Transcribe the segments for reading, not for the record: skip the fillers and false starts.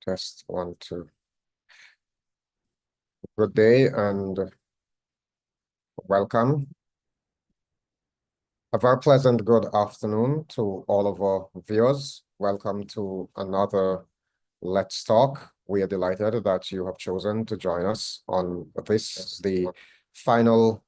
Test 1, 2. Good day and welcome. A very pleasant good afternoon to all of our viewers. Welcome to another Let's Talk. We are delighted that you have chosen to join us on this, the final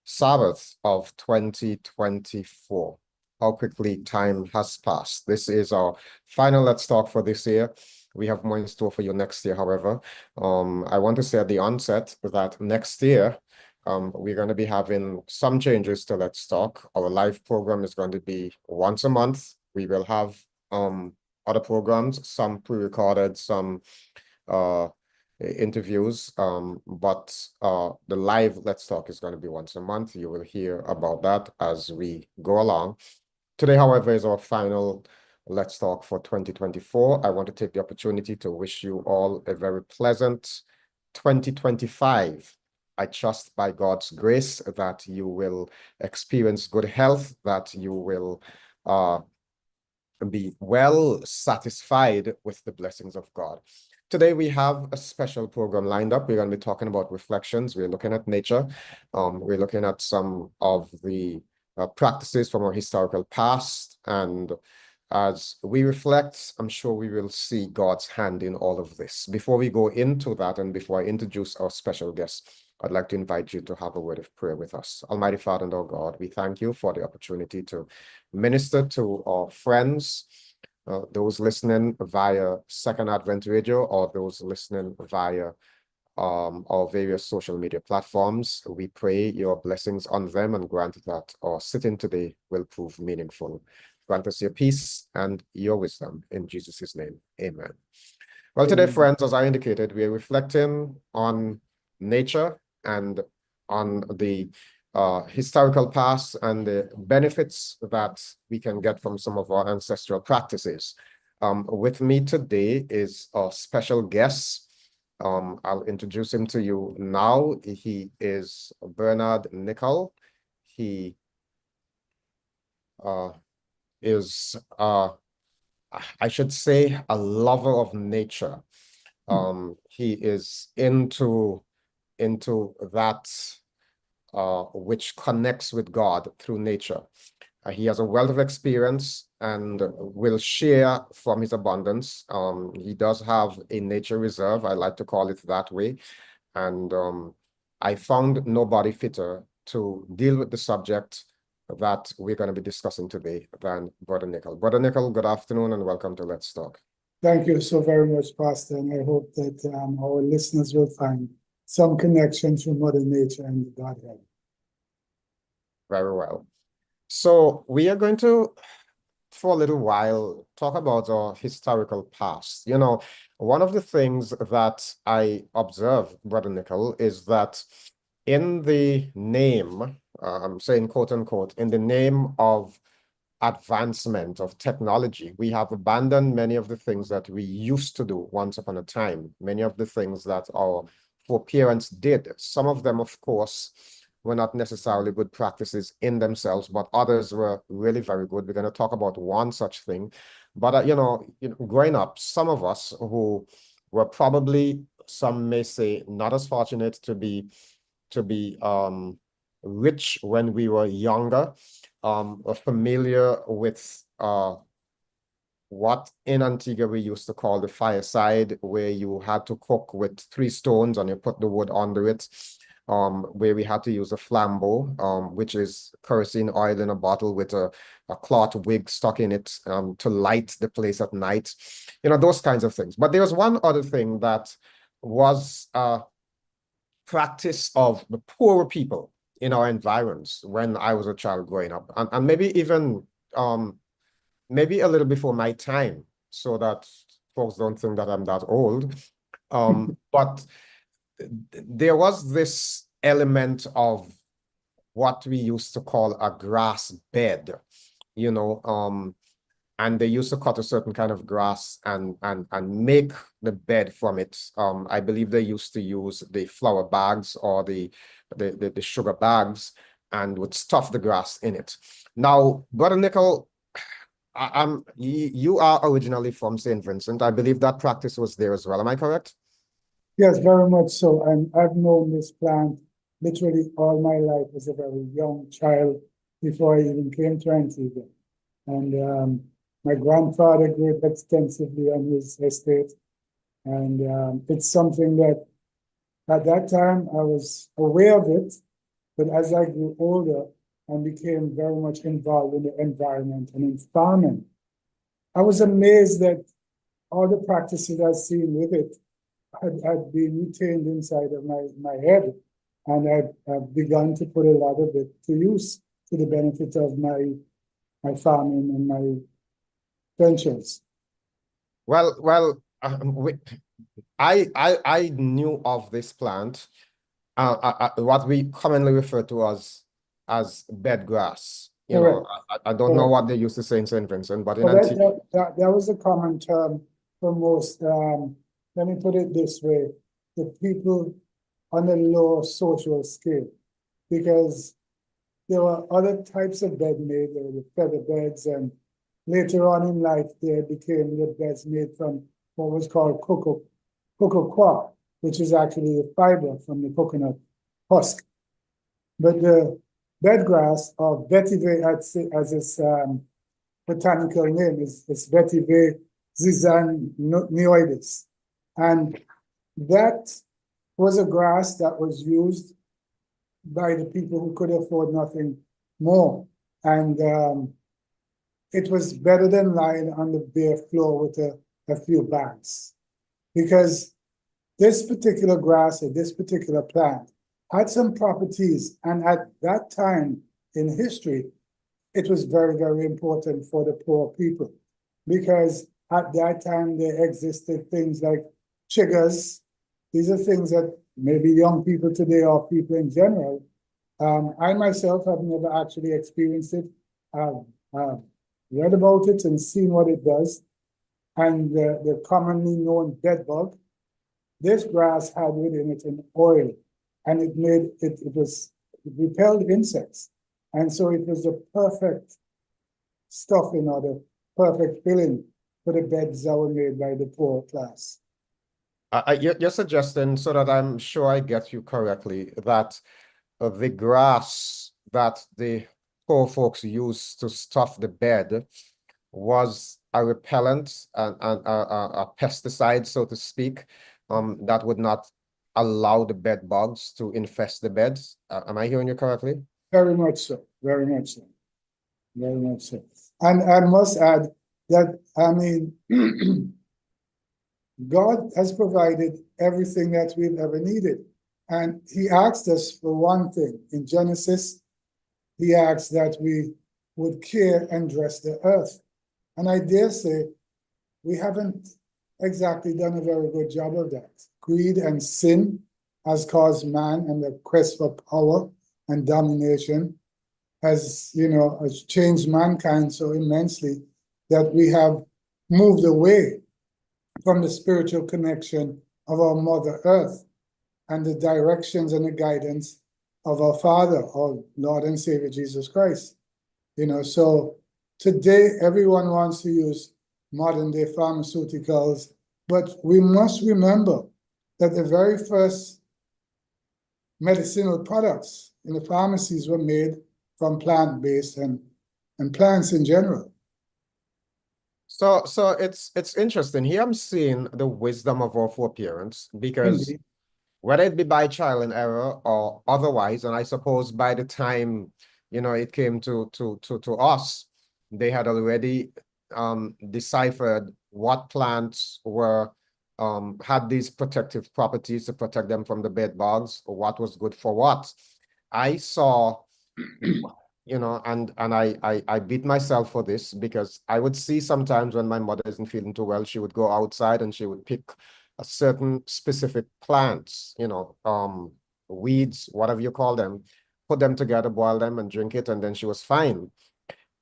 Sabbath of 2024. How quickly time has passed. This is our final Let's Talk for this year. We have more in store for you next year, however. I want to say at the onset that next year, we're going to be having some changes to Let's Talk. Our live program is going to be once a month. We will have other programs, some pre-recorded, some interviews, but the live Let's Talk is going to be once a month. You will hear about that as we go along. Today, however, is our final Let's Talk for 2024. I want to take the opportunity to wish you all a very pleasant 2025. I trust by God's grace that you will experience good health, that you will be well satisfied with the blessings of God. Today, we have a special program lined up. We're going to be talking about reflections. We're looking at nature. We're looking at some of the practices from our historical past. And as we reflect, I'm sure we will see God's hand in all of this. Before we go into that, and before I introduce our special guest, I'd like to invite you to have a word of prayer with us. Almighty Father and our God, we thank you for the opportunity to minister to our friends, those listening via Second Advent Radio or those listening via our various social media platforms. We pray your blessings on them and grant that our sitting today will prove meaningful. Grant us your peace and your wisdom. In Jesus' name, amen. Well, today, friends, as I indicated, we are reflecting on nature and on the historical past and the benefits that we can get from some of our ancestral practices. With me today is a special guest. I'll introduce him to you now. He is Bernard Nichol. He is, I should say, a lover of nature. He is into that which connects with God through nature. He has a wealth of experience and will share from his abundance. He does have a nature reserve, I like to call it that way. And I found nobody fitter to deal with the subject that we're going to be discussing today than Brother Nichol. Brother Nichol, good afternoon and welcome to Let's Talk. Thank you so very much, Pastor, and I hope that our listeners will find some connection to Mother Nature and the Godhead. Very well. So we are going to, for a little while, talk about our historical past. You know, one of the things that I observe, Brother Nichol, is that in the name, I'm saying quote unquote, in the name of advancement of technology, we have abandoned many of the things that we used to do once upon a time, many of the things that our foreparents did. Some of them, of course, were not necessarily good practices in themselves, but others were really very good. We're going to talk about one such thing. But, you know, growing up, some of us who were probably, some may say, not as fortunate to be rich when we were younger, are familiar with what in Antigua we used to call the fireside, where you had to cook with 3 stones and you put the wood under it, where we had to use a flambeau, which is kerosene oil in a bottle with a cloth wig stuck in it to light the place at night, you know, those kinds of things. But there was one other thing that was practice of the poorer people in our environs when I was a child growing up, and maybe even maybe a little before my time, so that folks don't think that I'm that old. But there was this element of what we used to call a grass bed, you know, and they used to cut a certain kind of grass and make the bed from it. I believe they used to use the flour bags or the sugar bags and would stuff the grass in it. Now, Brother Nichol, you are originally from St. Vincent. I believe that practice was there as well. Am I correct? Yes, very much so. And I've known this plant literally all my life as a very young child before I even came to Antigua. And my grandfather grew it extensively on his estate. And it's something that at that time I was aware of it, but as I grew older and became very much involved in the environment and in farming, I was amazed that all the practices I've seen with it had been retained inside of my head. And I've begun to put a lot of it to use to the benefit of my farming and my ventures. Well, I knew of this plant, what we commonly refer to as bed grass. You know, Correct. I don't know Correct. what they used to say in St. Vincent, but in But Antigua, that was a common term for most, let me put it this way, the people on a low social scale, because there were other types of bed made, there were the feather beds, and later on in life, there became the beds made from what was called cocoa, which is actually the fiber from the coconut husk. But the bedgrass, or vetiver as its botanical name, is vetiver zizanioides. And that was a grass that was used by the people who could afford nothing more. And it was better than lying on the bare floor with a few bags. Because this particular grass or this particular plant had some properties. And at that time in history, it was very, very important for the poor people. Because at that time, there existed things like chiggers. These are things that maybe young people today or people in general. I myself have never actually experienced it. I've read about it and seen what it does. And the commonly known bed bug, this grass had within it an oil, and it repelled insects. And so it was the perfect stuffing or the perfect filling for the beds that were made by the poor class. you're suggesting, so that I'm sure I get you correctly, that the grass that the poor folks used to stuff the bed was a repellent and a pesticide, so to speak, that would not allow the bed bugs to infest the beds. Am I hearing you correctly? Very much so. Very much so. Very much so. And I must add that, I mean, God has provided everything that we've ever needed. And he asked us for one thing. In Genesis, he asked that we would care and dress the earth. And I dare say we haven't exactly done a very good job of that. Greed and sin has caused man, and the quest for power and domination has changed mankind so immensely that we have moved away from the spiritual connection of our Mother Earth and the directions and the guidance of our Father, our Lord and Savior Jesus Christ. So today everyone wants to use modern day pharmaceuticals, but we must remember that the very first medicinal products in the pharmacies were made from plant-based and plants in general. So it's interesting. Here I'm seeing the wisdom of our foreparents, because Indeed. whether it be by trial and error or otherwise, and I suppose by the time it came to us, they had already deciphered what plants were had these protective properties to protect them from the bed bugs, or what was good for what. I saw, and I beat myself for this, because I would see sometimes when my mother isn't feeling too well, she would go outside and she would pick a certain specific plants, weeds, whatever you call them, put them together, boil them and drink it, and then she was fine.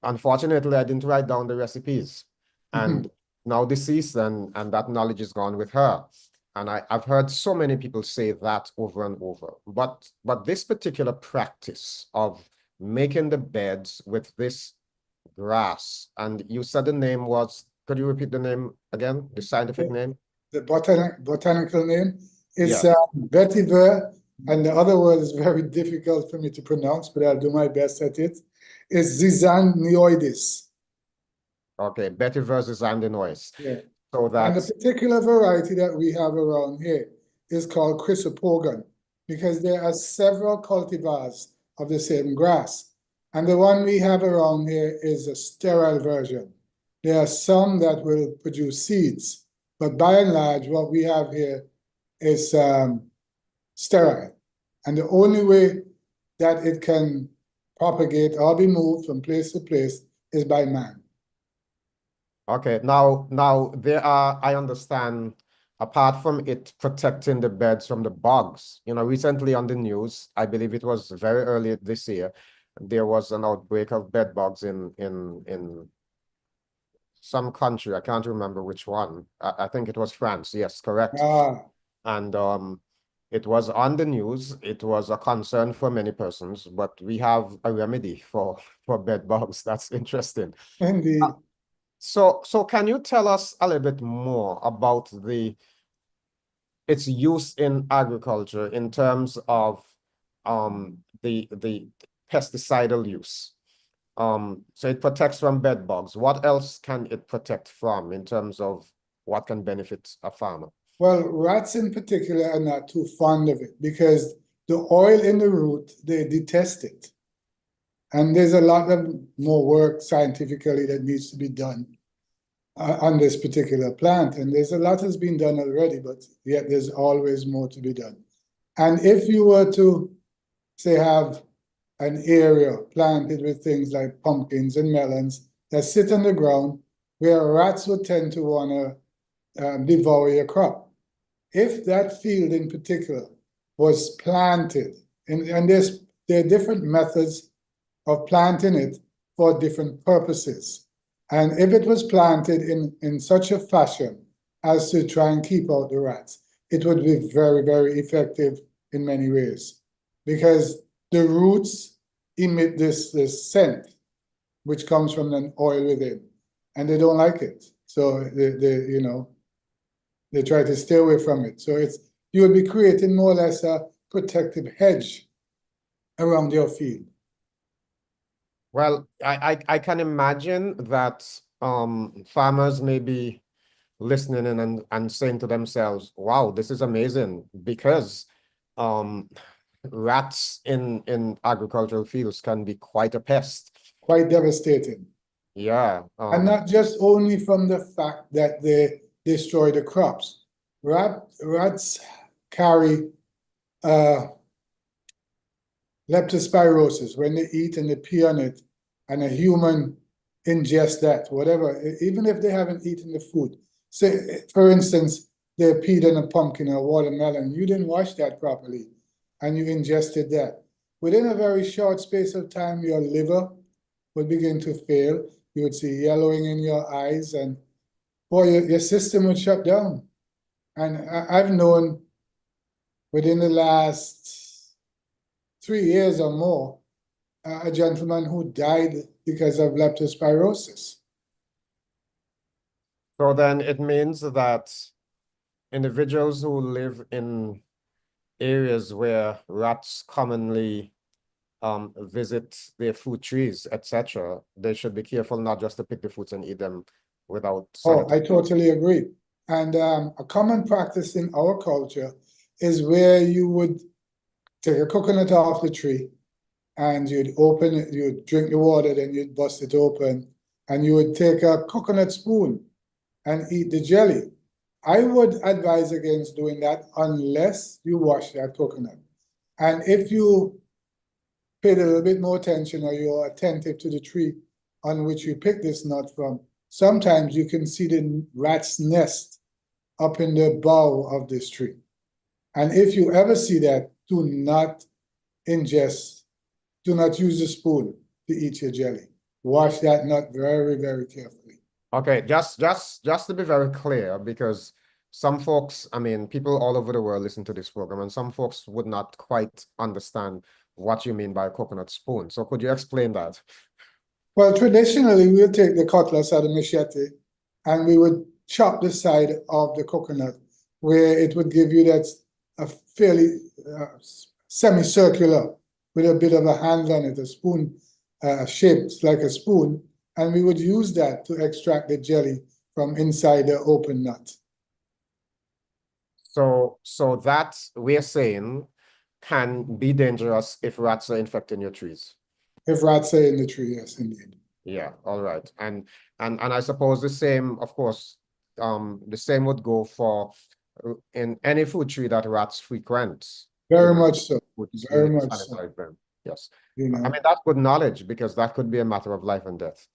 Unfortunately, I didn't write down the recipes, and now deceased, and that knowledge is gone with her. And I've heard so many people say that over and over. But this particular practice of making the beds with this grass. And you said the name was, could you repeat the name again, the scientific name? The botanical name is Yes. vetiver, and the other word is very difficult for me to pronounce, but I'll do my best at it. Is zizanioides. Okay, Betty versus Andinois. Yeah. So And the that's particular variety that we have around here is called chrysopogon, because there are several cultivars of the same grass. And the one we have around here is a sterile version. There are some that will produce seeds, but by and large, what we have here is sterile. And the only way that it can propagate or be moved from place to place is by man. okay. Now there are, I understand, apart from it protecting the beds from the bugs, recently on the news, I believe it was very early this year, there was an outbreak of bed bugs in some country. I can't remember which one. I think it was France. Yes, correct. Ah, And it was on the news. It was a concern for many persons, but we have a remedy for bed bugs. That's interesting. indeed. So can you tell us a little bit more about its use in agriculture in terms of the pesticidal use? So it protects from bed bugs. What else can it protect from in terms of what can benefit a farmer? Well, rats in particular are not too fond of it because the oil in the root, they detest it. And there's a lot of more work scientifically that needs to be done on this particular plant. And there's a lot has been done already, but yet there's always more to be done. And if you were to, say, have an area planted with things like pumpkins and melons that sit on the ground, where rats would tend to want to devour your crop. If that field in particular was planted, and there are different methods of planting it for different purposes. And if it was planted in such a fashion as to try and keep out the rats, it would be very, very effective in many ways. Because the roots emit this scent, which comes from an oil within, and they don't like it. So they try to stay away from it. So you will be creating more or less a protective hedge around your field. Well, I can imagine that farmers may be listening in and saying to themselves, wow, this is amazing, because rats in agricultural fields can be quite a pest. Quite devastating. Yeah. And not just only from the fact that they destroy the crops. Rats carry leptospirosis when they eat and they pee on it, and a human ingests that, whatever, even if they haven't eaten the food. Say, for instance, they peed on a pumpkin or a watermelon, you didn't wash that properly, and you ingested that. Within a very short space of time, your liver would begin to fail. You would see yellowing in your eyes, and boy, your system would shut down. And I've known within the last 3 years or more, a gentleman who died because of leptospirosis. So then it means that individuals who live in areas where rats commonly visit their fruit trees, etc., they should be careful not just to pick the fruits and eat them without Oh, I sanitary. totally agree. And a common practice in our culture is where you would take a coconut off the tree and you'd open it, you'd drink the water, then you'd bust it open, and you would take a coconut spoon and eat the jelly. I would advise against doing that unless you wash that coconut. And if you paid a little bit more attention or you're attentive to the tree on which you pick this nut from, sometimes you can see the rat's nest up in the bough of this tree. And if you ever see that, do not ingest, do not use a spoon to eat your jelly. Wash that nut very, very carefully. Okay, just to be very clear, because some folks, I mean, people all over the world listen to this program, and some folks would not quite understand what you mean by a coconut spoon. So could you explain that? Well, traditionally, we'll take the cutlass or the machete and we would chop the side of the coconut where it would give you that a fairly semicircular with a bit of a handle on it, a spoon shaped like a spoon, and we would use that to extract the jelly from inside the open nut. So that we're saying can be dangerous if rats are infecting your trees. If rats are in the tree, yes, indeed. Yeah, all right. And I suppose the same, of course, the same would go for in any fruit tree that rats frequent. Very much so. You Very need to much so. sanitize them. Yes. You I know. mean, that's good knowledge because that could be a matter of life and death.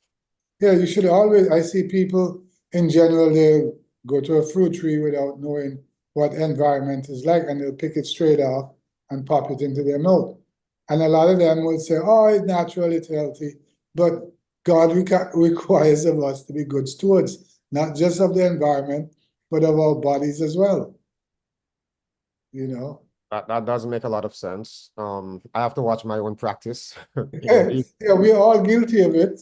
Yeah, you should always, I see people in general, they'll go to a fruit tree without knowing what environment is like, and they'll pick it straight off and pop it into their mouth. And a lot of them will say, oh, it's natural, it's healthy. But God requires of us to be good stewards, not just of the environment, but of our bodies as well. You know? That does make a lot of sense. I have to watch my own practice. Yeah, we're all guilty of it.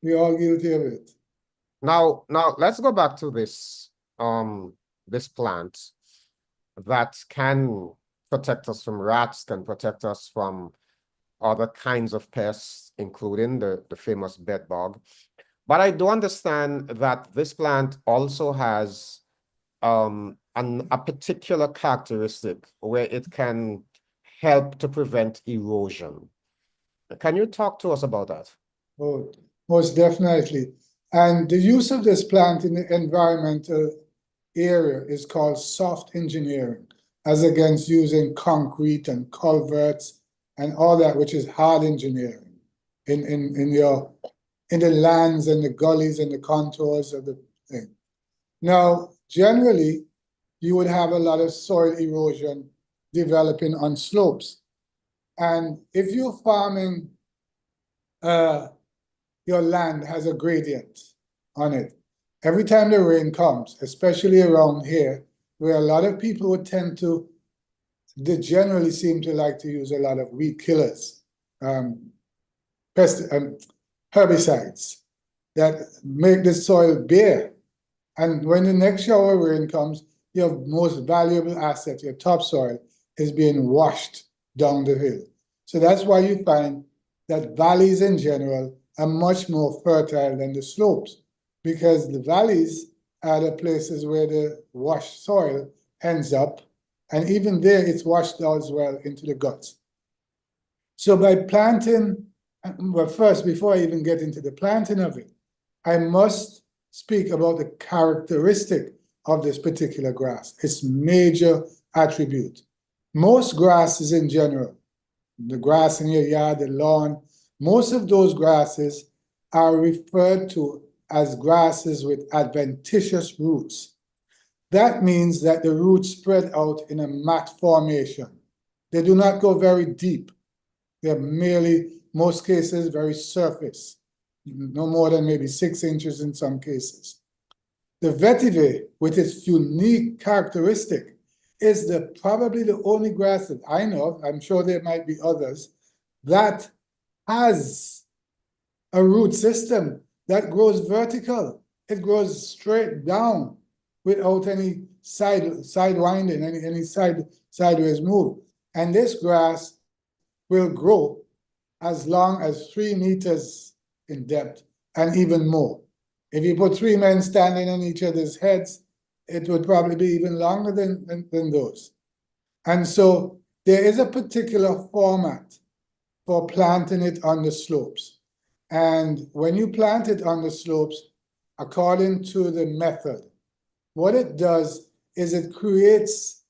We're all guilty of it. Now let's go back to this plant that can protect us from rats, can protect us from other kinds of pests, including the famous bed bug. But I do understand that this plant also has a particular characteristic where it can help to prevent erosion. Can you talk to us about that? Oh, most definitely. And the use of this plant in the environmental area is called soft engineering, as against using concrete and culverts and all that, which is hard engineering in the lands and the gullies and the contours of the thing. Now, generally, you would have a lot of soil erosion developing on slopes. And if you're farming your land has a gradient on it. Every time the rain comes, especially around here, where a lot of people would tend to, they generally seem to like to use a lot of weed killers, herbicides that make the soil bare. And when the next shower of rain comes, your most valuable asset, your topsoil, is being washed down the hill. So that's why you find that valleys in general are much more fertile than the slopes, because the valleys are the places where the washed soil ends up, and even there it's washed out as well into the guts. So by planting, well, first, before I even get into the planting of it, I must speak about the characteristic of this particular grass, its major attribute. Most grasses in general, the grass in your yard, the lawn, most of those grasses are referred to as grasses with adventitious roots. That means that the roots spread out in a mat formation. They do not go very deep. They're merely, most cases, very surface, no more than maybe 6 inches in some cases. The vetiver, with its unique characteristic, is probably the only grass that I know of, I'm sure there might be others, that has a root system that grows vertical. It grows straight down without any side winding, any sideways move. And this grass will grow as long as 3 meters in depth and even more. If you put 3 men standing on each other's heads, it would probably be even longer than those. And so there is a particular format for planting it on the slopes. And when you plant it on the slopes, according to the method, what it does is it creates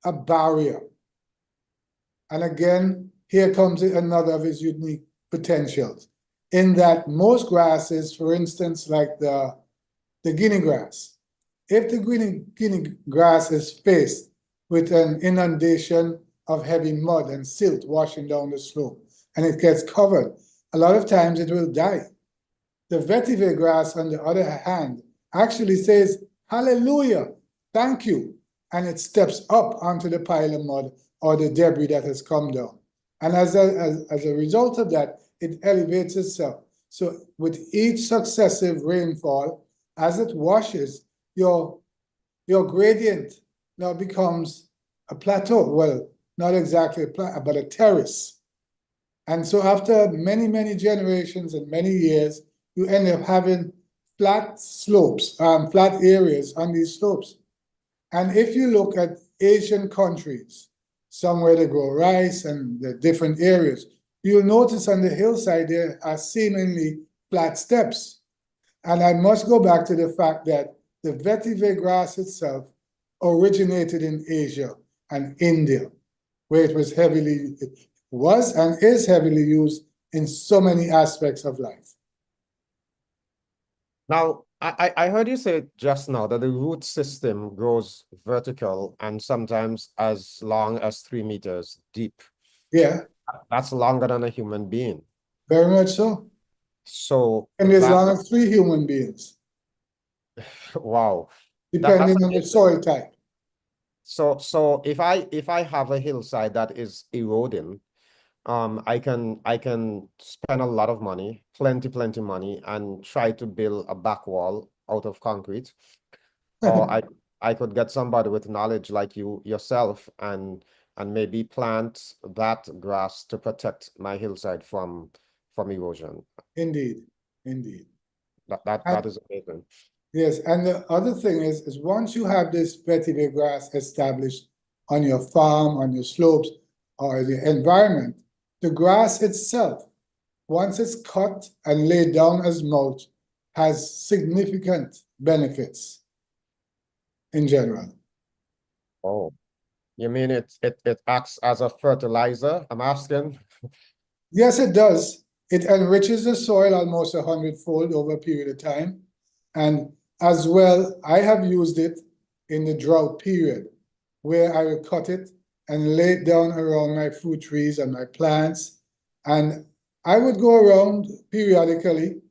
a barrier. And again, here comes another of its unique potentials, in that most grasses, for instance, like the Guinea grass, if the Guinea grass is faced with an inundation of heavy mud and silt washing down the slope, and it gets covered, a lot of times it will die. The vetiver grass, on the other hand, actually says, hallelujah, thank you, and it steps up onto the pile of mud or the debris that has come down. And as a result of that, it elevates itself. So with each successive rainfall, as it washes, your gradient now becomes a plateau. Well, not exactly a plateau, but a terrace. And so after many, many generations and many years, you end up having flat slopes, flat areas on these slopes. And if you look at Asian countries, somewhere they grow rice and the different areas, you'll notice on the hillside there are seemingly flat steps. And I must go back to the fact that the vetiver grass itself originated in Asia and India, where it was and is heavily used in so many aspects of life. Now, I heard you say just now that the root system grows vertical and sometimes as long as 3 meters deep. Yeah, That's longer than a human being. very much so. So And as that, long as 3 human beings, wow, that's depending on the amazing. soil type. So if I have a hillside that is eroding, I can spend a lot of money, plenty money, and try to build a back wall out of concrete. Or I could get somebody with knowledge like you yourself and maybe plant that grass to protect my hillside from erosion. Indeed, indeed. That is amazing. Yes, and the other thing is once you have this vetiver grass established on your farm, on your slopes, or the environment, the grass itself, once it's cut and laid down as mulch, has significant benefits in general. Oh, you mean it acts as a fertilizer? I'm asking. Yes, it does. It enriches the soil almost 100-fold over a period of time. And as well, I have used it in the drought period where I would cut it and lay it down around my fruit trees and my plants. And I would go around periodically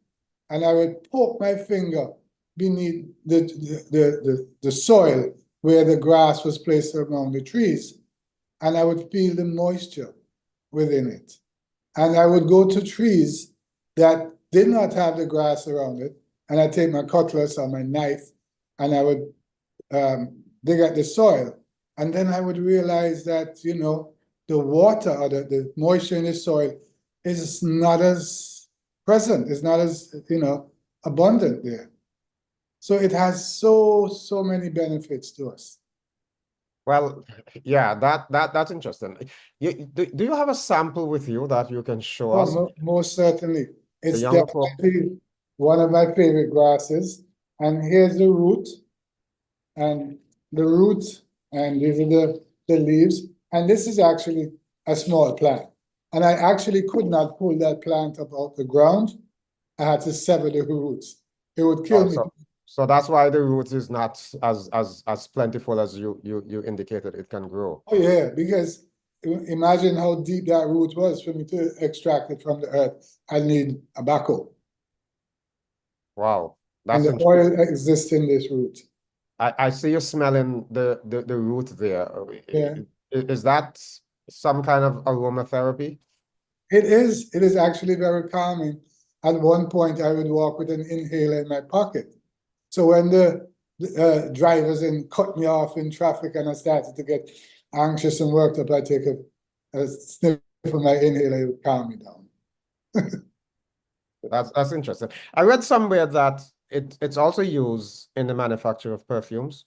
and I would poke my finger beneath the soil where the grass was placed around the trees. And I would feel the moisture within it. And I would go to trees that did not have the grass around it, and I'd take my cutlass or my knife, and I would dig at the soil. And then I would realize that, the water or the moisture in the soil is not as present, is not as, abundant there. So it has so many benefits to us. Well, yeah, that's interesting. Do you have a sample with you that you can show us? Oh, most certainly. The It's younger folk. definitely one of my favorite grasses. And here's the root and the root, and these are the leaves. And this is actually a small plant. And I actually could not pull that plant up out the ground. I had to sever the roots. It would kill Oh, me. so that's why the roots is not as plentiful as you indicated it can grow. Oh yeah, because imagine how deep that root was for me to extract it from the earth. I need a backhoe. Wow, And that's the interesting. oil exists in this root. I see you smelling the root there. Yeah, Is that some kind of aromatherapy? it is. It is actually very calming. At one point, I would walk with an inhaler in my pocket. So when the drivers cut me off in traffic and I started to get anxious and worked up, I take a sniff of my inhaler, it would calm me down. That's interesting. I read somewhere that it's also used in the manufacture of perfumes.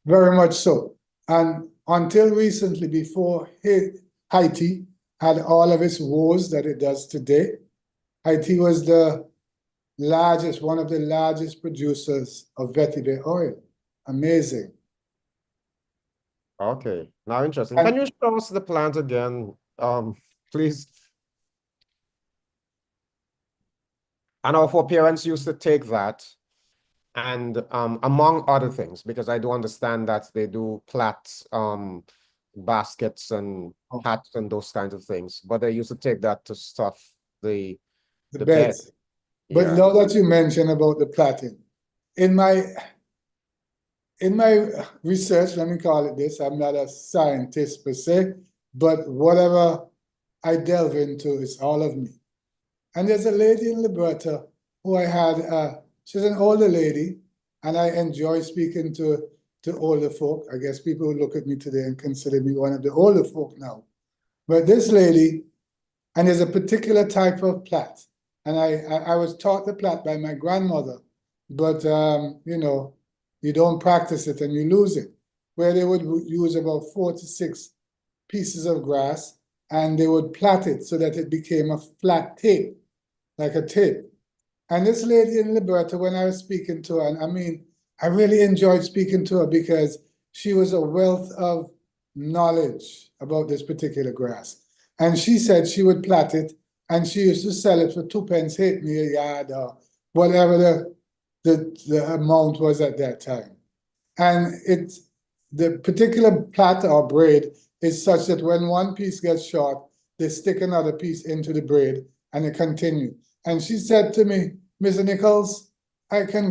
Very much so. And until recently, before Haiti had all of its woes that it does today, Haiti was one of the largest producers of vetiver oil. Amazing. Okay, now interesting. Can And you show us the plant again, please? And our parents used to take that and among other things, because I do understand that they do plait baskets and hats and those kinds of things, but they used to take that to stuff the the bed. beds. But Yeah. now that you mention about the platinum, in my research, let me call it this, I'm not a scientist per se, but whatever I delve into is all of me. And there's a lady in Liberta who I had, she's an older lady, and I enjoy speaking to older folk. I guess people who look at me today and consider me one of the older folk now. But this lady, and there's a particular type of plat, and I was taught the plat by my grandmother, but you know, you don't practice it and you lose it, where they would use about 4 to 6 pieces of grass and they would plait it so that it became a flat tape, like a tape. And this lady in Liberta, when I was speaking to her, and I mean, I really enjoyed speaking to her because she was a wealth of knowledge about this particular grass. And she said she would plait it and she used to sell it for 2 pence halfpenny a yard or whatever the amount was at that time. And the particular plait or braid is such that when one piece gets short, they stick another piece into the braid and it continues. And she said to me, Mr. Nichols, I can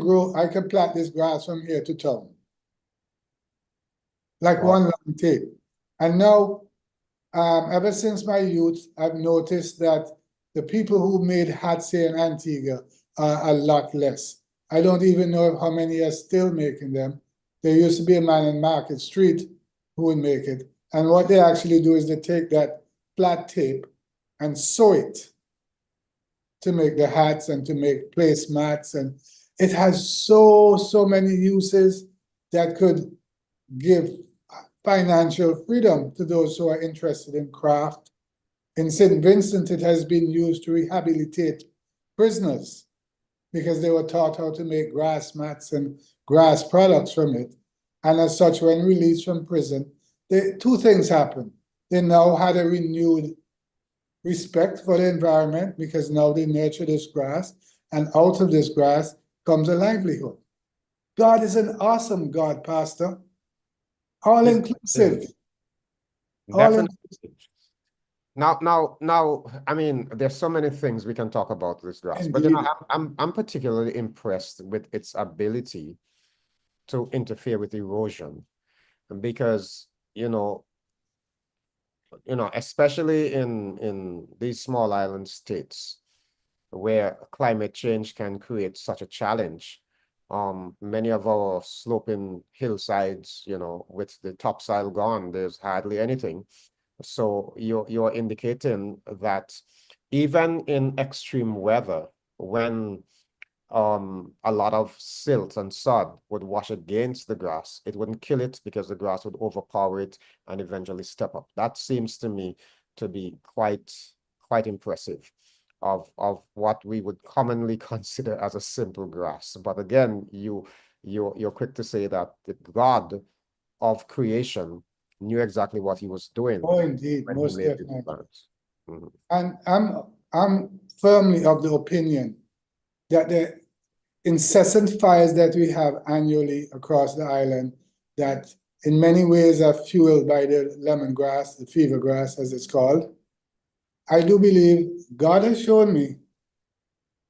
plait this grass from here to town. Like Wow. one long tape. And now, ever since my youth, I've noticed that the people who made hats here in Antigua are a lot less. I don't even know how many are still making them. There used to be a man in Market Street who would make it. And what they actually do is they take that flat tape and sew it to make the hats and to make placemats. And it has so many uses that could give financial freedom to those who are interested in craft. In St. Vincent, it has been used to rehabilitate prisoners because they were taught how to make grass mats and grass products from it. And as such, when released from prison, two things happened. They now had a renewed respect for the environment because now they nurture this grass, and out of this grass comes a livelihood. God is an awesome God, Pastor. All Yes, inclusive. All definitely. inclusive. Now, I mean, there's so many things we can talk about this grass, but Indeed. I'm particularly impressed with its ability to interfere with erosion, because especially in these small island states where climate change can create such a challenge. Many of our sloping hillsides, with the topsoil gone, there's hardly anything. So you're indicating that even in extreme weather, when a lot of silt and sod would wash against the grass, it wouldn't kill it because the grass would overpower it and eventually step up. That seems to me to be quite impressive of what we would commonly consider as a simple grass. But again, you're quick to say that the God of creation knew exactly what he was doing Oh, indeed, when he most made these definitely. plants. Mhm. And I'm firmly of the opinion that the incessant fires that we have annually across the island, that in many ways are fueled by the lemongrass, the fever grass as it's called. I do believe God has shown me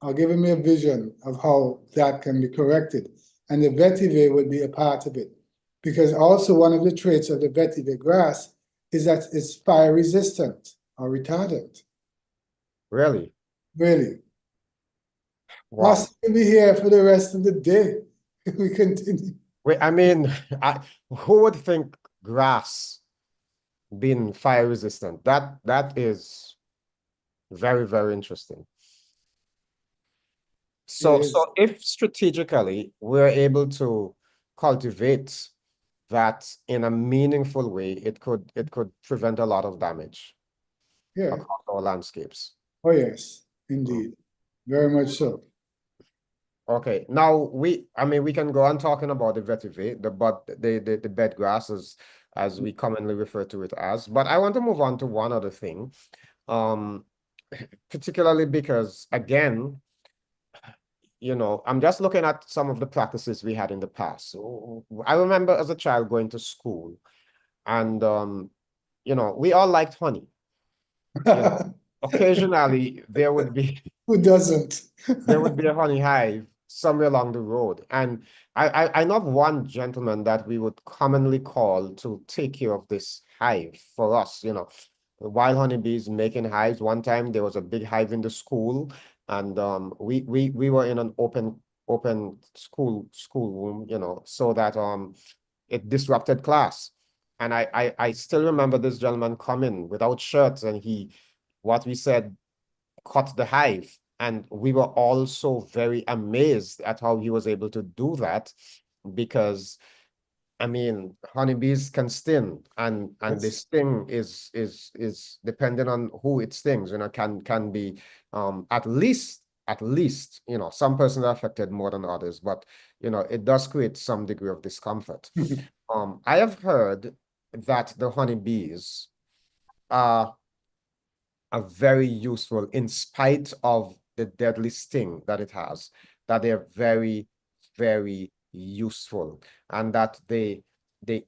or given me a vision of how that can be corrected. And the vetiver would be a part of it. Because also one of the traits of the vetiver grass is that it's fire resistant or retardant. Really? Really. Wow. Pastor will be here for the rest of the day if we continue. Wait, I mean, who would think grass being fire resistant? That is very, very interesting. It So is. if strategically we're able to cultivate that in a meaningful way, it could prevent a lot of damage Yeah. across our landscapes. Oh, yes, Mm. indeed. Very much so. Okay, now I mean, we can go on talking about the vetiver, the bed grass as we commonly refer to it as. But I want to move on to one other thing, um, particularly because again, I'm just looking at some of the practices we had in the past. So I remember as a child going to school, and we all liked honey. You know, occasionally Who doesn't? there would be a honey hive somewhere along the road. And I know of one gentleman that we would commonly call to take care of this hive for us, wild honeybees making hives. One time there was a big hive in the school, and we were in an open schoolroom, so that it disrupted class. And I still remember this gentleman coming without shirts, and what we said, cut the hive. And we were all so very amazed at how he was able to do that, because I mean, honeybees can sting, and the Yes. sting is depending on who it stings, can be at least, some persons are affected more than others, but it does create some degree of discomfort. I have heard that the honeybees are very useful in spite of the deadly sting that it has, that they're very, very useful, and that they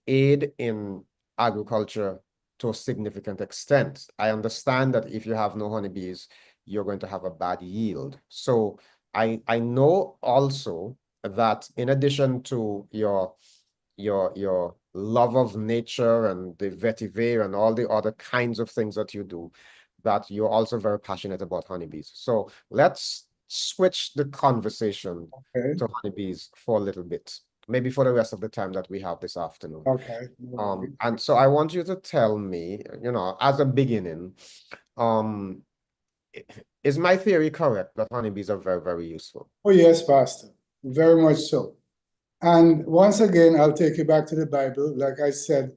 aid in agriculture to a significant extent. I understand that if you have no honeybees, you're going to have a bad yield. So I know also that in addition to your love of nature and the vetiver and all the other kinds of things that you do, that you're also very passionate about honeybees. So let's switch the conversation Okay, to honeybees for a little bit, maybe for the rest of the time that we have this afternoon. okay. No worries. And so I want you to tell me, as a beginning, um, is my theory correct that honeybees are very, very useful? Oh, yes, Pastor, very much so. And once again, I'll take you back to the Bible, like I said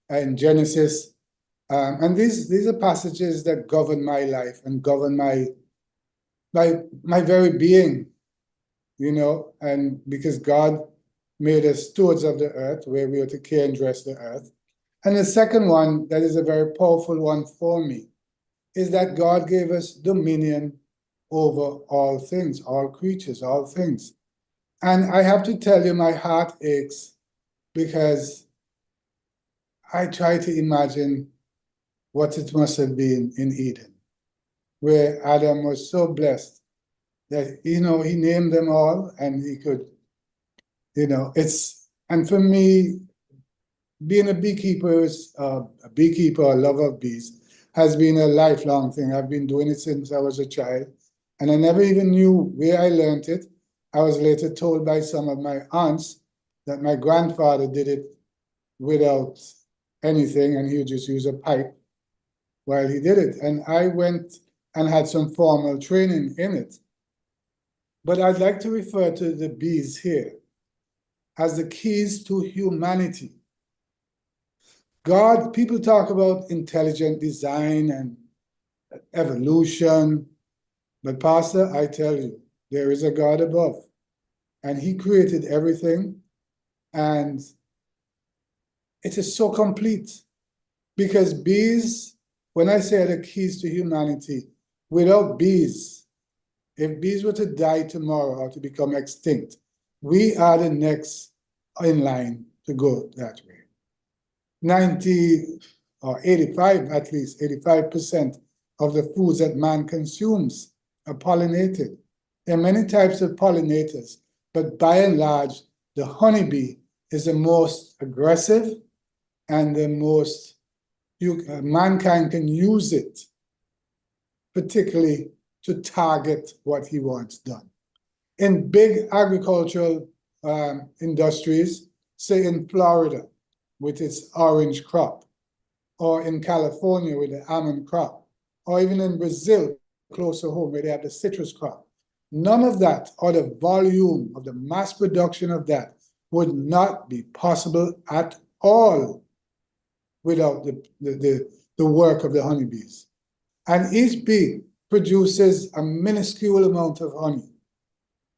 in Genesis. And these are passages that govern my life and govern my very being, and because God made us stewards of the earth, where we are to care and dress the earth. And the second one, that is a very powerful one for me, is that God gave us dominion over all things, all creatures, all things. And I have to tell you, my heart aches because I try to imagine what it must have been in Eden, where Adam was so blessed that, he named them all and he could, and for me, being a beekeeper, a lover of bees, has been a lifelong thing. I've been doing it since I was a child, and I never even knew where I learned it. I was later told by some of my aunts that my grandfather did it without anything, and he would just use a pipe while he did it. And I went and had some formal training in it. But I'd like to refer to the bees here as the keys to humanity. God, people talk about intelligent design and evolution, but Pastor, I tell you, there is a God above, and he created everything, and it is so complete. Because bees, when I say the keys to humanity, without bees, if bees were to die tomorrow or to become extinct, we are the next in line to go that way. 90 or 85, at least 85% of the foods that man consumes are pollinated. There are many types of pollinators, but by and large, the honeybee is the most aggressive and the most, mankind can use it, particularly to target what he wants done. In big agricultural industries, say in Florida, with its orange crop, or in California with the almond crop, or even in Brazil, closer home, where they have the citrus crop. None of that, or the volume of the mass production of that, would not be possible at all without the work of the honeybees. And each bee produces a minuscule amount of honey,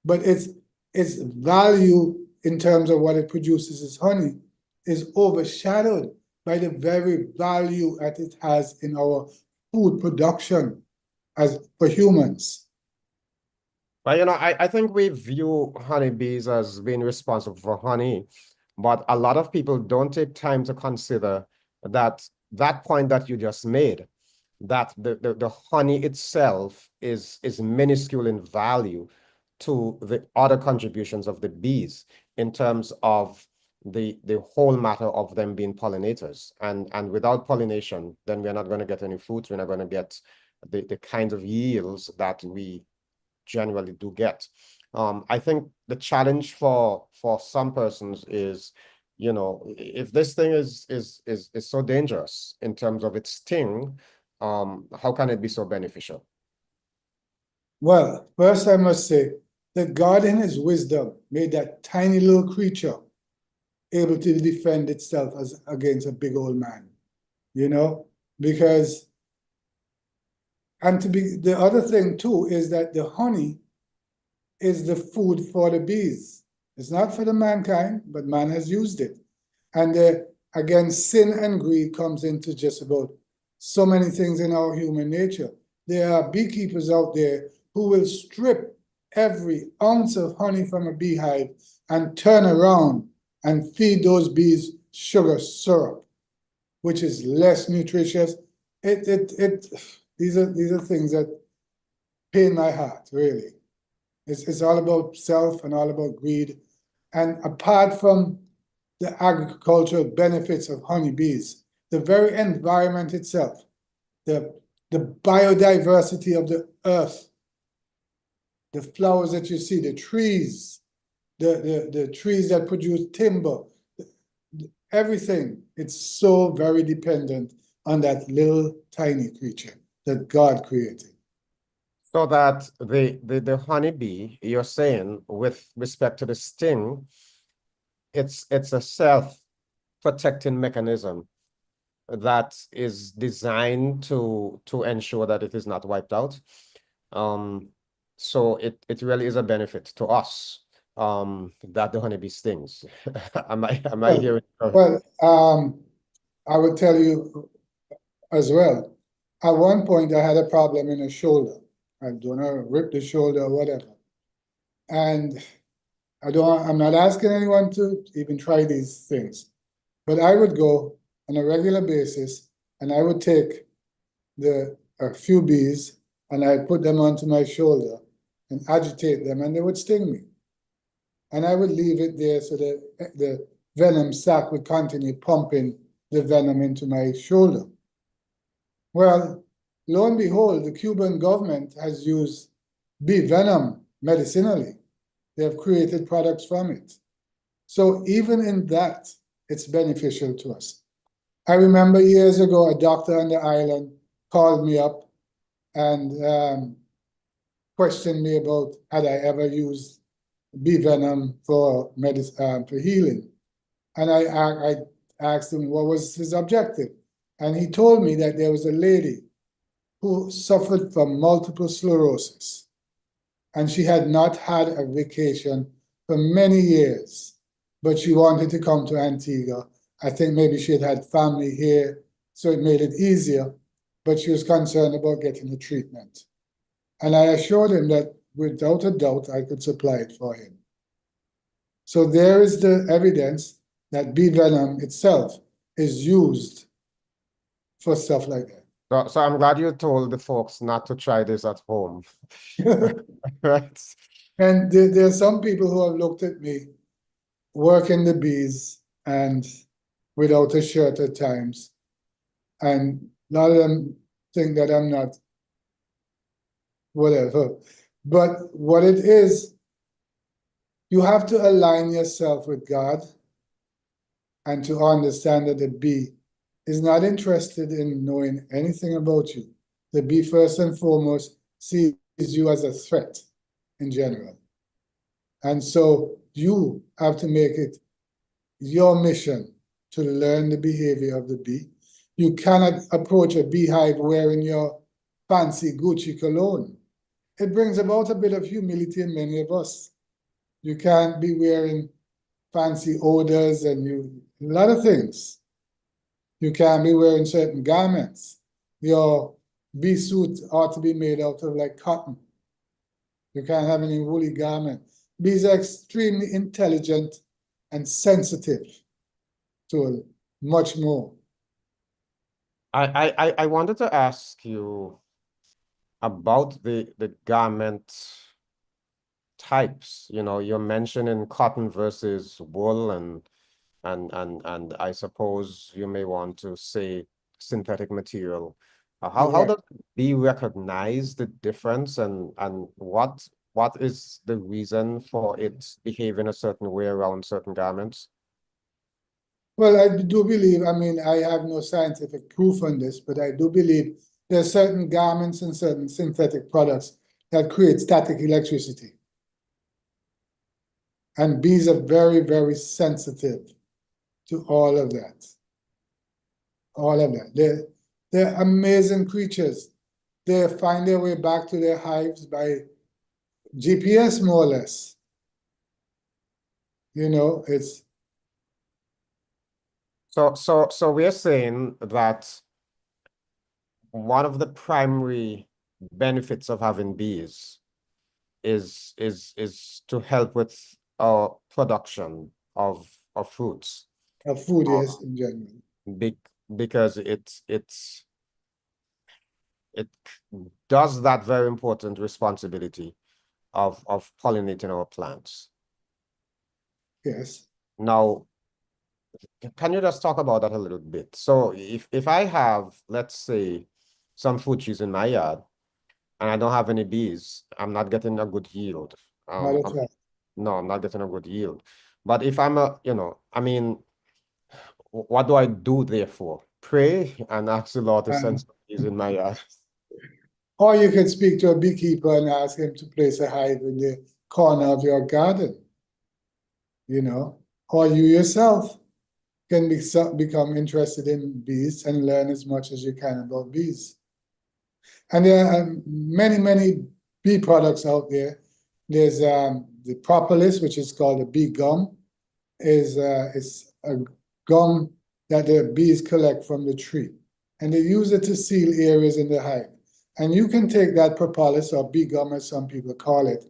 but its value in terms of what it produces as honey is overshadowed by the very value that it has in our food production as for humans. But I think we view honeybees as being responsible for honey, but a lot of people don't take time to consider that point that you just made, that the honey itself is minuscule in value to the other contributions of the bees in terms of the whole matter of them being pollinators. And without pollination, then we're not going to get any fruits. We're not going to get the kinds of yields that we generally do get. I think the challenge for some persons is, you know, if this thing is so dangerous in terms of its sting, how can it be so beneficial? Well, first I must say that God in his wisdom made that tiny little creature able to defend itself as against a big old man, you know, because and to be the other thing too is that the honey is the food for the bees. It's not for the mankind, but man has used it. And again, sin and greed comes into just about so many things in our human nature. There are beekeepers out there who will strip every ounce of honey from a beehive and turn around and feed those bees sugar syrup, which is less nutritious. These are things that pain my heart, really. It's all about self and all about greed. And apart from the agricultural benefits of honeybees, the very environment itself, the, the biodiversity of the earth, the flowers that you see, the trees, the trees that produce timber, everything, it's so very dependent on that little tiny creature that God created. So that the honeybee, you're saying, with respect to the sting, it's a self-protecting mechanism that is designed to ensure that it is not wiped out. So it really is a benefit to us that the honeybee stings. Am I Well, hearing? well, I would tell you as well. At one point, I had a problem in a shoulder. I don't know, rip the shoulder or whatever. And I'm not asking anyone to even try these things, but I would go on a regular basis and I would take a few bees and I put them onto my shoulder and agitate them and they would sting me. And I would leave it there so that the venom sac would continue pumping the venom into my shoulder. Well, lo and behold, the Cuban government has used bee venom medicinally. They have created products from it. So even in that, it's beneficial to us. I remember years ago, a doctor on the island called me up and questioned me about had I ever used bee venom for for healing. And I asked him what was his objective. And he told me that there was a lady who suffered from multiple sclerosis. And she had not had a vacation for many years, but she wanted to come to Antigua. I think maybe she had family here, so it made it easier, but she was concerned about getting the treatment. And I assured him that without a doubt, I could supply it for him. So there is the evidence that bee venom itself is used for stuff like So I'm glad you told the folks not to try this at home. that. Right. And there are some people who have looked at me working the bees and without a shirt at times. And a lot of them think that I'm not whatever. But what it is, you have to align yourself with God and to understand that the bee is not interested in knowing anything about you. The bee, first and foremost, sees you as a threat in general. And so you have to make it your mission to learn the behavior of the bee. You cannot approach a beehive wearing your fancy Gucci cologne. It brings about a bit of humility in many of us. You can't be wearing fancy odors and a lot of things. You can't be wearing certain garments. Your bee suit ought to be made out of like cotton. You can't have any woolly garment. Bees are extremely intelligent and sensitive to much more. I wanted to ask you about the garment types. You know, you're mentioning cotton versus wool, and and I suppose you may want to say synthetic material. How Correct. does bee recognize the difference, and what is the reason for it behaving a certain way around certain garments? Well, I do believe, I mean, I have no scientific proof on this, but I do believe there are certain garments and certain synthetic products that create static electricity. And bees are very, very sensitive to all of that. All of that. They're amazing creatures. They find their way back to their hives by GPS, more or less. You know, it's So we're saying that one of the primary benefits of having bees is to help with our production of fruits. a food, Uh, yes, in general. be, because it does that very important responsibility of pollinating our plants. Yes. Now, can you just talk about that a little bit? So if I have, let's say, some fruit trees in my yard and I don't have any bees, I'm not getting a good yield. Not at I'm all. No, I'm not getting a good yield. But if I'm I mean, what do I do therefore? Pray and ask the Lord to send And some bees in my yard. or you can speak to a beekeeper and ask him to place a hive in the corner of your garden, you know, or you yourself can become interested in bees and learn as much as you can about bees. And there are many, many bee products out there. There's the propolis, which is called a bee gum, is a gum that the bees collect from the tree, and they use it to seal areas in the hive. And you can take that propolis or bee gum, as some people call it,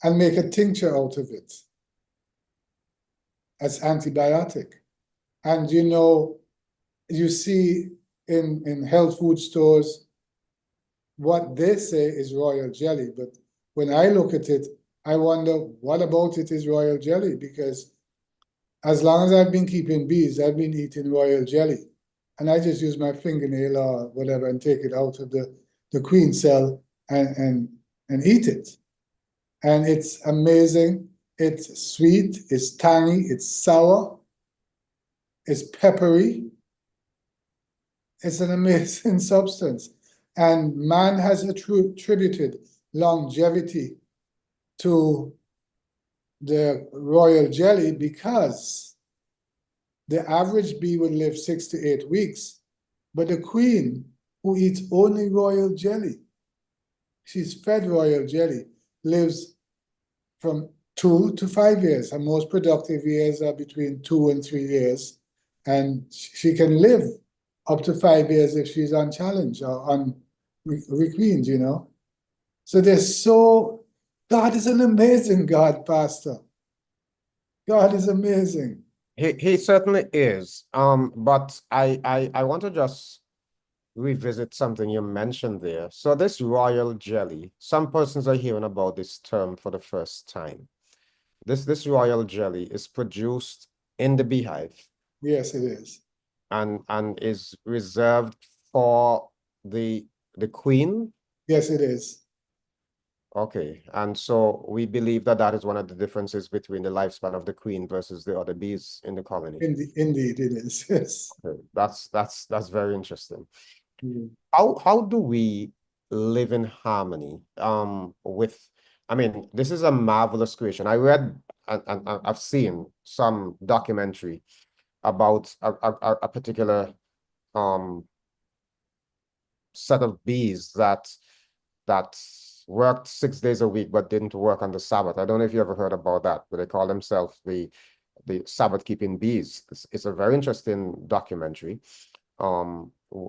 and make a tincture out of it as antibiotic. And you know, you see in health food stores what they say is royal jelly, but when I look at it, I wonder what about it is royal jelly, because as long as I've been keeping bees, I've been eating royal jelly. And I just use my fingernail or whatever and take it out of the queen cell and eat it. And it's amazing. It's sweet, it's tangy, it's sour, it's peppery. It's an amazing substance. And man has attributed longevity to the royal jelly because the average bee would live 6 to 8 weeks. But the queen, who eats only royal jelly, she's fed royal jelly, lives from 2 to 5 years. Her most productive years are between 2 and 3 years. And she can live up to 5 years if she's on challenge or on requeened, you know. So God is an amazing God, Pastor. God is amazing. He certainly is. But I want to just revisit something you mentioned there. So this royal jelly, some persons are hearing about this term for the first time. This royal jelly is produced in the beehive Yes, it is. and is reserved for the the queen. Yes, it is. Okay, and so we believe that that is one of the differences between the lifespan of the queen versus the other bees in the colony. Indeed, it is. Yes. Okay, that's very interesting. Mm. How do we live in harmony with, I mean, this is a marvelous creation. I read and I've seen some documentary about a particular um set of bees that worked 6 days a week but didn't work on the Sabbath. I don't know if you ever heard about that, but they call themselves the Sabbath keeping bees. It's a very interesting documentary.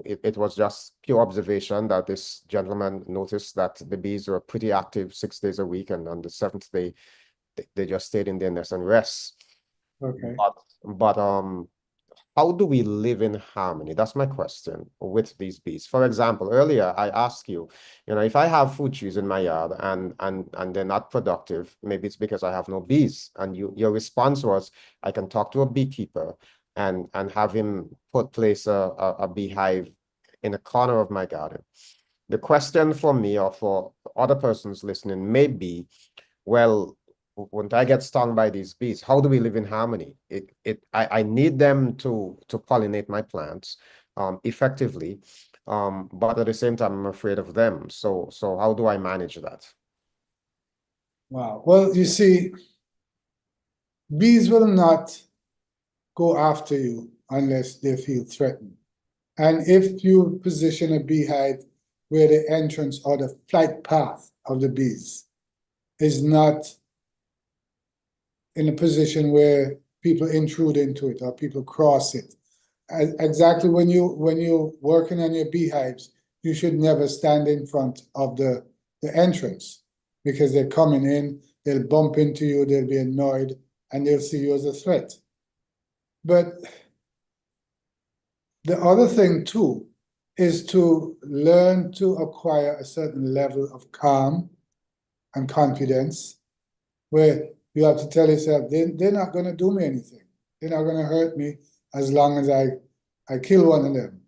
It was just pure observation that this gentleman noticed that the bees were pretty active 6 days a week, and on the seventh day, they just stayed in their nest and rest. Okay. But how do we live in harmony? That's my question with these bees. For example, earlier I asked you, if I have fruit trees in my yard and they're not productive, maybe it's because I have no bees. And your response was, I can talk to a beekeeper and have him place a beehive in a corner of my garden. The question for me or for other persons listening may be, well, when I get stung by these bees, how do we live in harmony? I need them to pollinate my plants effectively, but at the same time, I'm afraid of them. So how do I manage that? Wow. Well, you see, bees will not go after you unless they feel threatened. And if you position a beehive where the entrance or the flight path of the bees is not in a position where people intrude into it or people cross it. Exactly when you're working on your beehives, you should never stand in front of the entrance because they're coming in, they'll bump into you, they'll be annoyed, and they'll see you as a threat. But the other thing too is to learn to acquire a certain level of calm and confidence where you have to tell yourself, they're not going to do me anything. They're not going to hurt me as long as I kill one of them.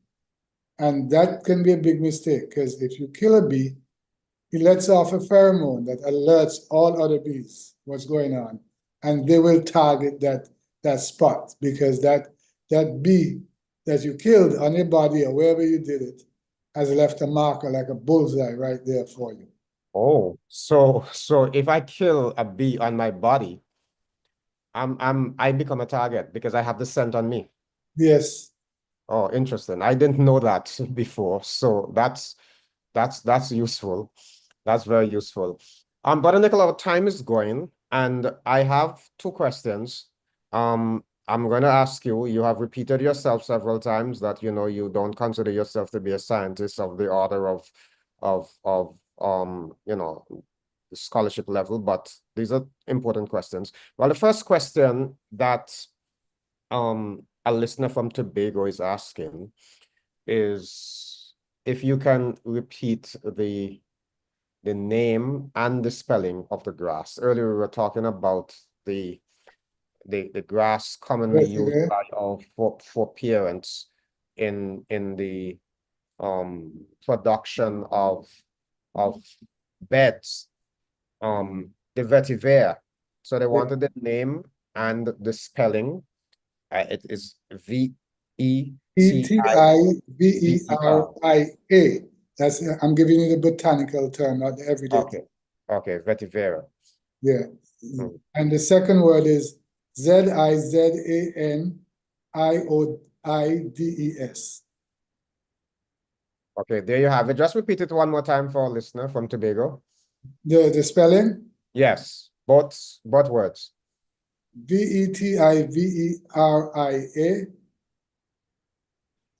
And that can be a big mistake because if you kill a bee, he lets off a pheromone that alerts all other bees what's going on. And they will target that spot because that bee that you killed on your body or wherever you did it has left a marker like a bullseye right there for you. Oh, so if I kill a bee on my body, I become a target because I have the scent on me. Yes. Oh, interesting. I didn't know that before. So that's useful. That's very useful. Brother Nichol, our time is going, and I have two questions. I'm gonna ask you, you have repeated yourself several times that you don't consider yourself to be a scientist of the order of scholarship level, but these are important questions. Well, the first question that a listener from Tobago is asking is if you can repeat the name and the spelling of the grass. Earlier, we were talking about the grass commonly used by all for parents in the production of beds, the vetiver. So they wanted the name and the spelling. It is VETIVER. Etiveria. That's I'm giving you the botanical term, not the everyday term. Okay. Okay, vetiver. Yeah. Mm. And the second word is ZIZANIOIDES. Okay, there you have it. Just repeat it one more time for our listener from Tobago. The spelling? Yes, both words. VETIVERIA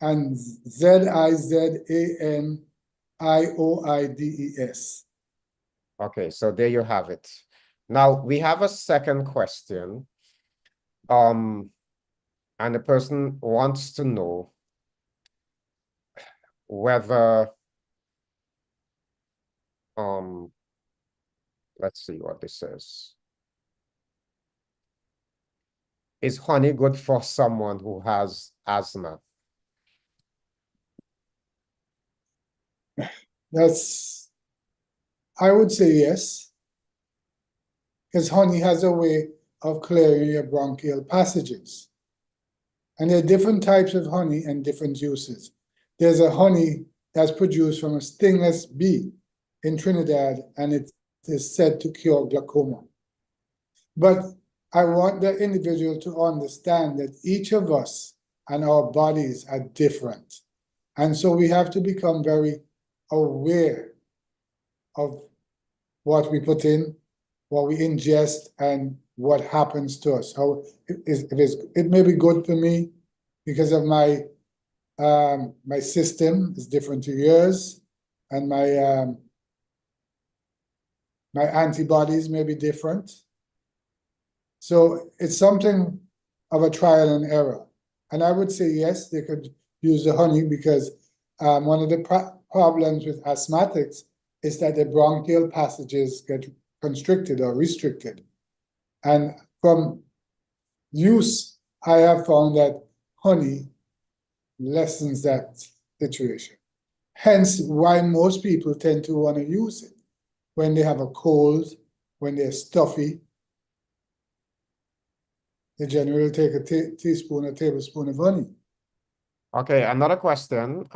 and ZIZANIOIDES. Okay, so there you have it. Now we have a second question. And the person wants to know whether let's see what this says. Is honey good for someone who has asthma? I would say yes, because honey has a way of clearing your bronchial passages. And there are different types of honey and different juices. There's a honey that's produced from a stingless bee in Trinidad, and it is said to cure glaucoma. But I want the individual to understand that each of us and our bodies are different. And so we have to become very aware of what we put in, what we ingest, and what happens to us. How it may be good for me because of my system is different to yours, and my antibodies may be different. So it's something of a trial and error. And I would say yes, they could use the honey because one of the problems with asthmatics is that the bronchial passages get constricted or restricted. And from use, I have found that honey lessens that situation. Hence, why most people tend to want to use it when they have a cold, when they're stuffy. They generally take a teaspoon or tablespoon of honey. Okay, another question.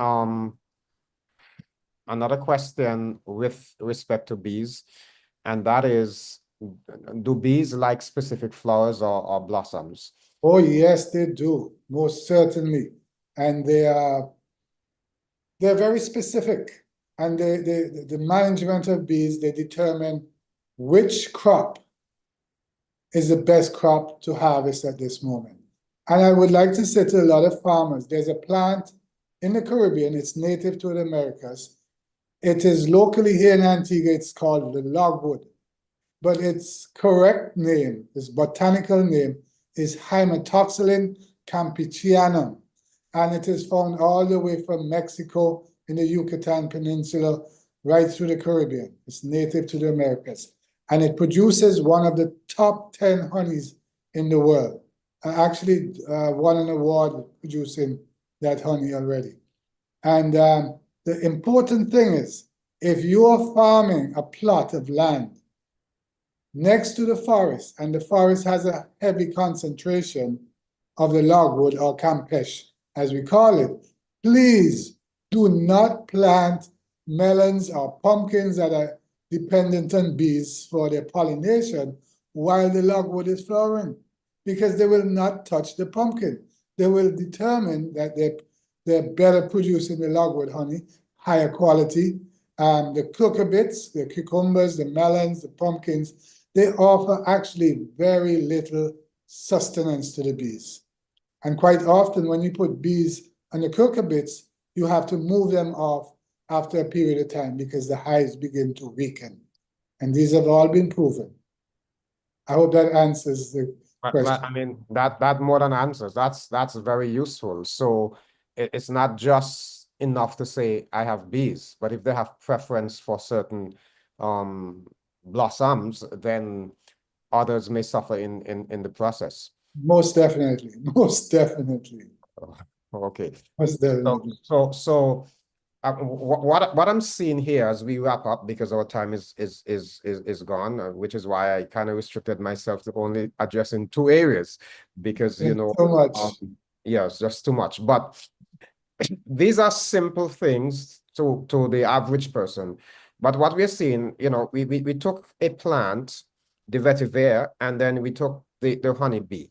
Another question with respect to bees, and that is, do bees like specific flowers or blossoms? Oh, yes, they do, most certainly. And they're very specific. And the management of bees, they determine which crop is the best crop to harvest at this moment. And I would like to say to a lot of farmers, there's a plant in the Caribbean, it's native to the Americas. It is locally here in Antigua, it's called the logwood. But its correct name, its botanical name, is Hymatoxylin campechianum. And it is found all the way from Mexico in the Yucatan Peninsula right through the Caribbean. It's native to the Americas. And it produces one of the top 10 honeys in the world. I actually won an award producing that honey already. And the important thing is, if you are farming a plot of land next to the forest, and the forest has a heavy concentration of the logwood or campeche, as we call it, please do not plant melons or pumpkins that are dependent on bees for their pollination while the logwood is flowering, because they will not touch the pumpkin. They will determine that they're better producing the logwood honey, higher quality. The cucurbits, the cucumbers, the melons, the pumpkins, they offer actually very little sustenance to the bees. And quite often when you put bees on the cucurbits, you have to move them off after a period of time because the hives begin to weaken. And these have all been proven. I hope that answers the question. I mean, that more than answers. That's very useful. So it's not just enough to say I have bees, but if they have preference for certain um blossoms, then others may suffer in the process. Most definitely, most definitely, Okay. most So definitely. what I'm seeing here as we wrap up, because our time is gone, which is why I kind of restricted myself to only addressing two areas, because Thank you so much. yeah, it's just too much. But these are simple things to the average person. But what we're seeing, we took a plant, the vetiver, and then we took the honeybee.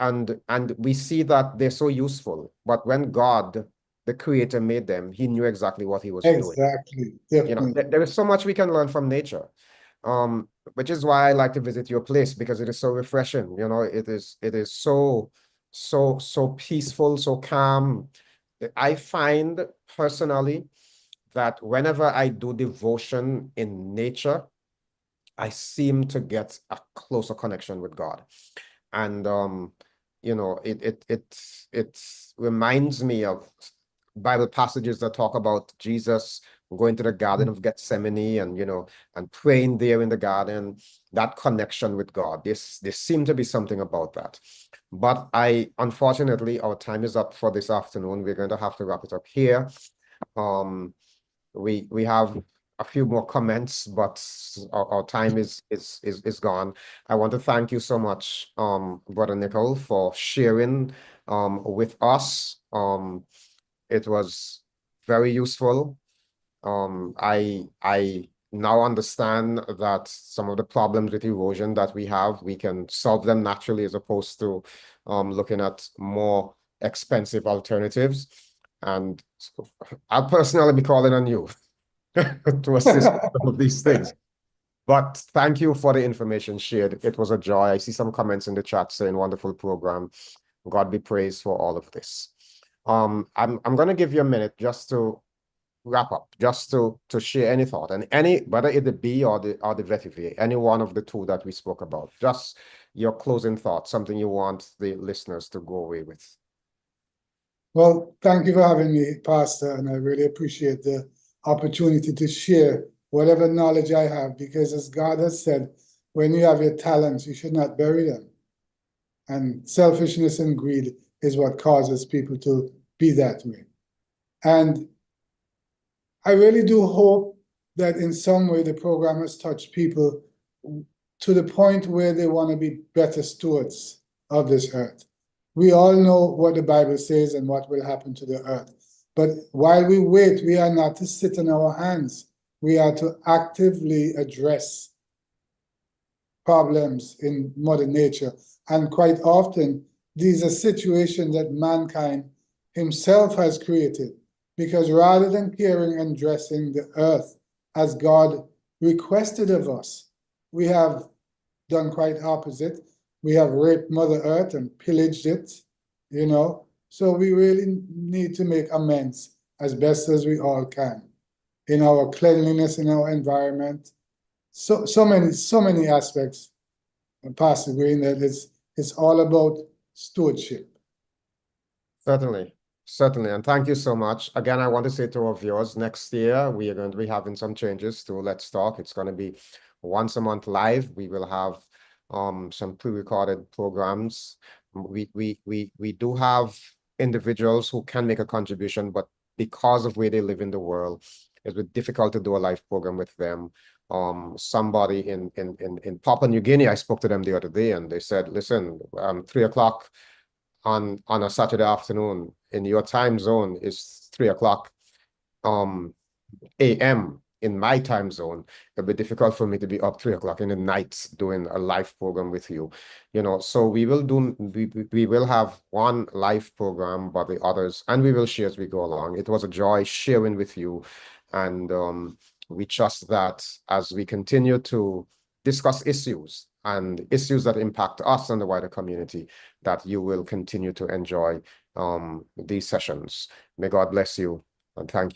And we see that they're so useful. But when God, the creator, made them, he knew exactly what he was doing. Exactly, definitely. There is so much we can learn from nature. Which is why I like to visit your place, because it is so refreshing. It is so peaceful, so calm. I find personally that whenever I do devotion in nature, I seem to get a closer connection with God. And it reminds me of Bible passages that talk about Jesus going to the Garden of Gethsemane and praying there in the garden, that connection with God. There seemed to be something about that. But unfortunately, our time is up for this afternoon. We're going to have to wrap it up here. We have a few more comments, but our time is gone. I want to thank you so much, Brother Nichol, for sharing with us. It was very useful. I now understand that some of the problems with erosion that we have, we can solve them naturally as opposed to looking at more expensive alternatives. And I'll personally be calling on you to assist with some of these things. But thank you for the information shared. It was a joy. I see some comments in the chat saying wonderful program. God be praised for all of this. I'm gonna give you a minute just to wrap up, just to share any thought, and whether it be or the vetiver, any one of the two that we spoke about. Just your closing thoughts, something you want the listeners to go away with. Well, thank you for having me, Pastor, and I really appreciate the opportunity to share whatever knowledge I have, because as God has said, when you have your talents, you should not bury them. And selfishness and greed is what causes people to be that way. And I really do hope that in some way the program has touched people to the point where they want to be better stewards of this earth. We all know what the Bible says and what will happen to the earth. But while we wait, we are not to sit on our hands. We are to actively address problems in Mother Nature. And quite often, these are situations that mankind himself has created. Because rather than caring and dressing the earth as God requested of us, we have done quite opposite. We have raped Mother Earth and pillaged it, you know. So we really need to make amends as best as we all can in our cleanliness, in our environment. So many aspects, Pastor Greene, that it's all about stewardship. Certainly, certainly. And thank you so much. Again, I want to say to our viewers, next year we are going to be having some changes to Let's Talk. It's going to be once a month live. We will have some pre-recorded programs. We do have individuals who can make a contribution, but because of where they live in the world, it's been difficult to do a live program with them. Somebody in Papua New Guinea, I spoke to them the other day, and they said, listen, 3 o'clock on a Saturday afternoon in your time zone is 3 o'clock a.m. in my time zone. It'll be difficult for me to be up 3 o'clock in the night doing a live program with you. So we will have one live program, but the others, and we will share as we go along. It was a joy sharing with you, and we trust that as we continue to discuss issues and issues that impact us and the wider community, that you will continue to enjoy these sessions. May God bless you, and thank you.